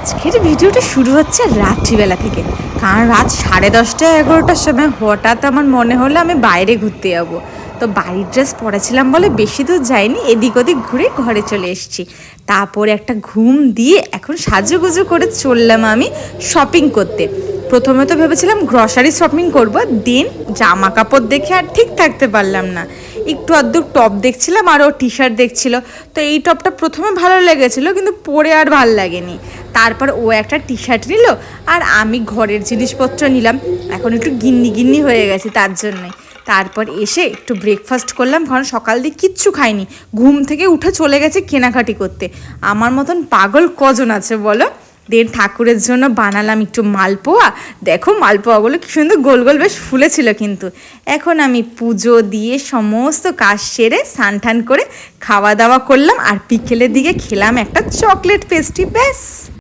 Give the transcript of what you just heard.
আজকের ভিডিওটা শুরু হচ্ছে রাত্রিবেলা থেকে, কারণ রাত 10:30 11টার সময় হঠাৎ আমার মনে হলো আমি বাইরে ঘুরতে যাবো। তো বাড়ির ড্রেস পরেছিলাম বলে বেশি দূর যাইনি, এদিক ওদিক ঘুরে ঘরে চলে এসেছি। তারপরে একটা ঘুম দিয়ে এখন সাজুগুজু করে চললাম আমি শপিং করতে। প্রথমে তো ভেবেছিলাম গ্রসারি শপিং করবো, দিন জামা কাপড় দেখে আর ঠিক থাকতে পারলাম না। একটু আধটু টপ দেখছিলাম আর ও টি শার্ট দেখছিল। তো এই টপটা প্রথমে ভালো লেগেছিলো, কিন্তু পরে আর ভাল লাগেনি। তারপর ও একটা টি শার্ট নিল আর আমি ঘরের জিনিসপত্র নিলাম। এখন একটু গিন্নি গিন্নি হয়ে গেছি তার জন্যে। তারপর এসে একটু ব্রেকফাস্ট করলাম, কারণ সকাল দিয়ে কিচ্ছু খাইনি। ঘুম থেকে উঠে চলে গেছে কেনাকাটি করতে। আমার মতন পাগল কজন আছে বলো? দেন ঠাকুরের জন্য বানালাম একটু মালপোয়া। দেখো মালপোয়াগুলো কি সুন্দর গোল গোল বেশ ফুলেছিল। কিন্তু এখন আমি পুজো দিয়ে সমস্ত কাজ সেরে স্নান টান করে খাওয়া দাওয়া করলাম, আর বিকেলের দিকে খেলাম একটা চকলেট পেস্ট্রি। ব্যাস।